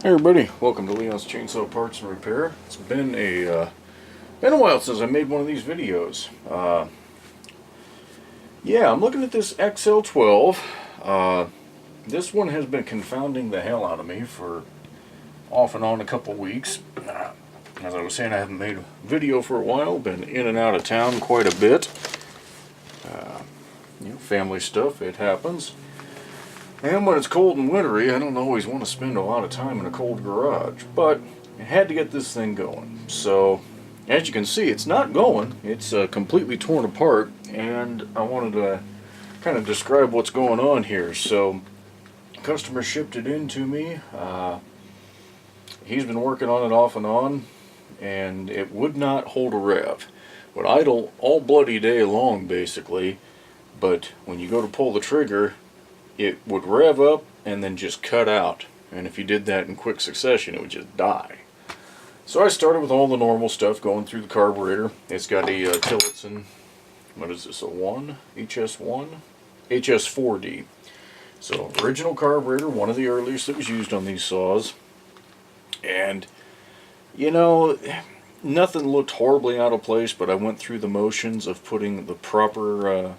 Hey everybody, welcome to Leon's Chainsaw Parts and Repair. It's been a while since I made one of these videos. Yeah, I'm looking at this XL12. This one has been confounding the hell out of me for off and on a couple weeks. As I was saying, I haven't made a video for a while. Been in and out of town quite a bit. Family stuff, it happens. And when it's cold and wintry, I don't always want to spend a lot of time in a cold garage. But I had to get this thing going. So, as you can see, it's not going. It's completely torn apart. And I wanted to kind of describe what's going on here. So, customer shipped it in to me. He's been working on it off and on. And it would not hold a rev. Would idle all bloody day long, basically. But when you go to pull the trigger, it would rev up and then just cut out. And if you did that in quick succession, it would just die. So I started with all the normal stuff going through the carburetor. It's got a Tillotson, what is this, a 1? HS1? HS4D. So original carburetor, one of the earliest that was used on these saws. And, you know, nothing looked horribly out of place, but I went through the motions of putting the proper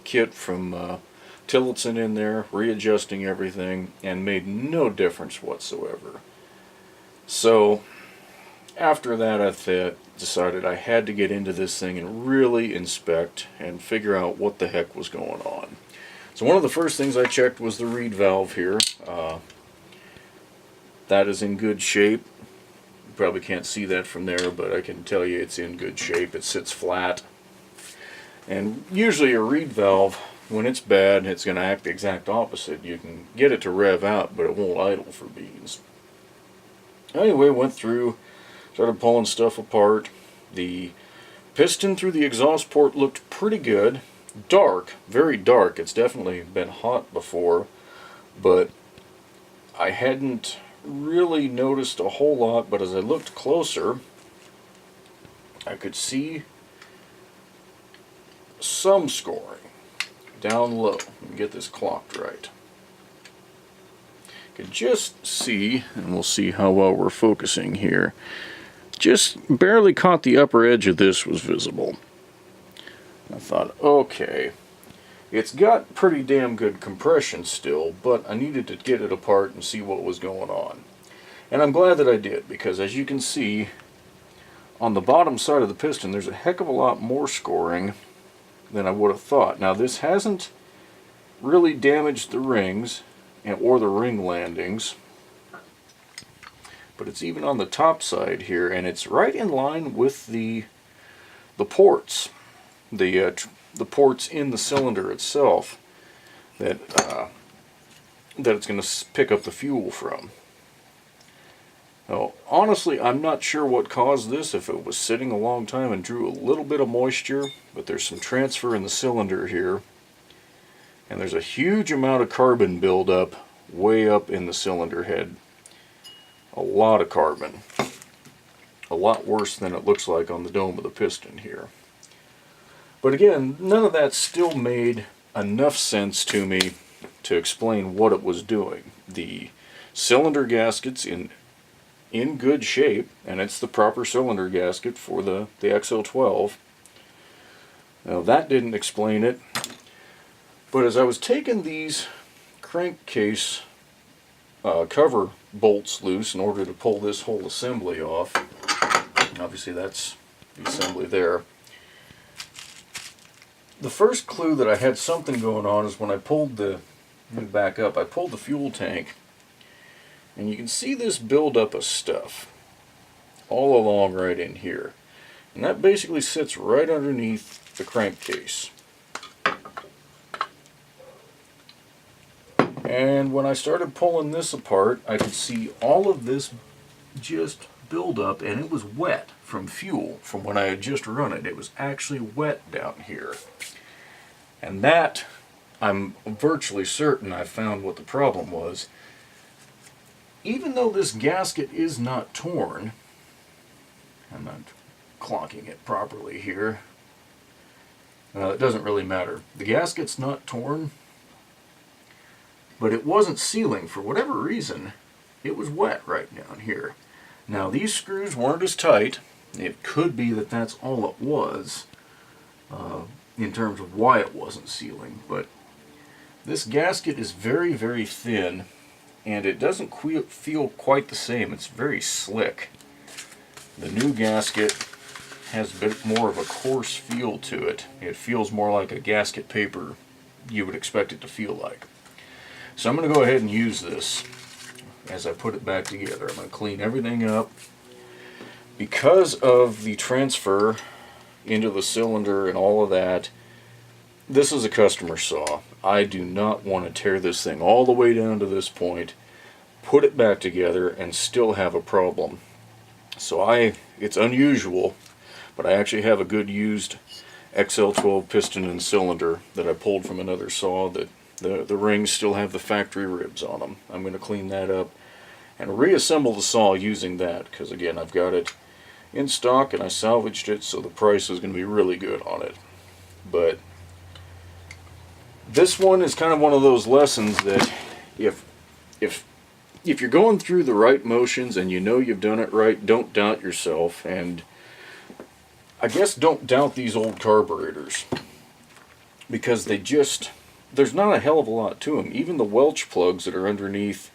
kit from Tillotson in there, readjusting everything, and made no difference whatsoever. So after that, I decided I had to get into this thing and really inspect and figure out what the heck was going on. So one of the first things I checked was the reed valve here. That is in good shape. You probably can't see that from there, but I can tell you it's in good shape. It sits flat. And usually a reed valve, when it's bad, it's going to act the exact opposite. You can get it to rev out, but it won't idle for beans. Anyway, went through, started pulling stuff apart. The piston through the exhaust port looked pretty good. Dark, very dark. It's definitely been hot before, but I hadn't really noticed a whole lot. But as I looked closer, I could see some scoring down low. Let me get this clocked right. You can just see, and we'll see how well we're focusing here, just barely caught the upper edge of this was visible. I thought, okay, it's got pretty damn good compression still, but I needed to get it apart and see what was going on. And I'm glad that I did, because as you can see, on the bottom side of the piston, there's a heck of a lot more scoring than I would have thought. Now this hasn't really damaged the rings or the ring landings, but it's even on the top side here, and it's right in line with the ports, the ports in the cylinder itself that it's going to pick up the fuel from. Now, honestly, I'm not sure what caused this, if it was sitting a long time and drew a little bit of moisture, but there's some transfer in the cylinder here, and there's a huge amount of carbon buildup way up in the cylinder head. A lot of carbon. A lot worse than it looks like on the dome of the piston here. But again, none of that still made enough sense to me to explain what it was doing. The cylinder gasket's in good shape, and it's the proper cylinder gasket for the XL12. Now that didn't explain it, but as I was taking these crankcase cover bolts loose in order to pull this whole assembly off, obviously that's the assembly there, the first clue that I had something going on is when I pulled let me back up, I pulled the fuel tank. And you can see this buildup of stuff all along right in here. And that basically sits right underneath the crankcase. And when I started pulling this apart, I could see all of this just build up, and it was wet from fuel from when I had just run it. It was actually wet down here. And that, I'm virtually certain I found what the problem was. Even though this gasket is not torn, I'm not clocking it properly here, it doesn't really matter. The gasket's not torn, but it wasn't sealing for whatever reason. it was wet right down here. Now these screws weren't as tight. It could be that that's all it was in terms of why it wasn't sealing, but this gasket is very, very thin, and it doesn't feel quite the same. It's very slick. The new gasket has a bit more of a coarse feel to it. It feels more like a gasket paper you would expect it to feel like. So I'm going to go ahead and use this as I put it back together. I'm going to clean everything up. Because of the transfer into the cylinder and all of that, this is a customer saw. I do not want to tear this thing all the way down to this point, put it back together, and still have a problem. So it's unusual, but I actually have a good used XL12 piston and cylinder that I pulled from another saw that the rings still have the factory ribs on them. I'm going to clean that up and reassemble the saw using that, because again, I've got it in stock and I salvaged it, so the price is going to be really good on it. But this one is kind of one of those lessons that if you're going through the right motions and you know you've done it right, don't doubt yourself. And I guess don't doubt these old carburetors, because there's not a hell of a lot to them. Even the Welch plugs that are underneath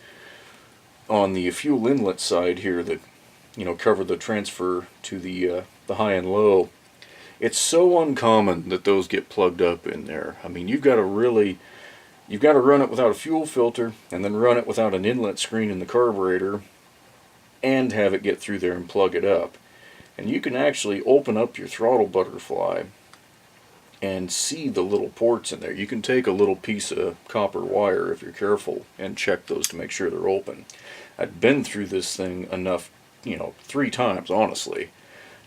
on the fuel inlet side here that cover the transfer to the high and low, it's so uncommon that those get plugged up in there. I mean, you've got to run it without a fuel filter, and then run it without an inlet screen in the carburetor, and have it get through there and plug it up. And you can actually open up your throttle butterfly and see the little ports in there. You can take a little piece of copper wire, if you're careful, and check those to make sure they're open. I'd been through this thing enough, 3 times, honestly,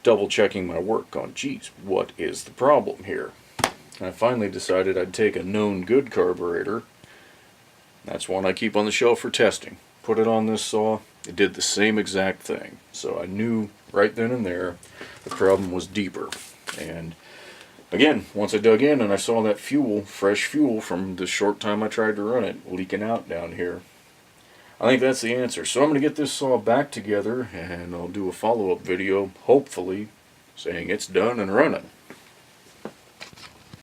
double checking my work, going, geez, what is the problem here? And I finally decided I'd take a known good carburetor. That's one I keep on the shelf for testing. Put it on this saw, it did the same exact thing. So I knew right then and there the problem was deeper. And again, once I dug in and I saw that fresh fuel from the short time I tried to run it, leaking out down here, I think that's the answer. So I'm going to get this saw back together, and I'll do a follow-up video, hopefully saying it's done and running.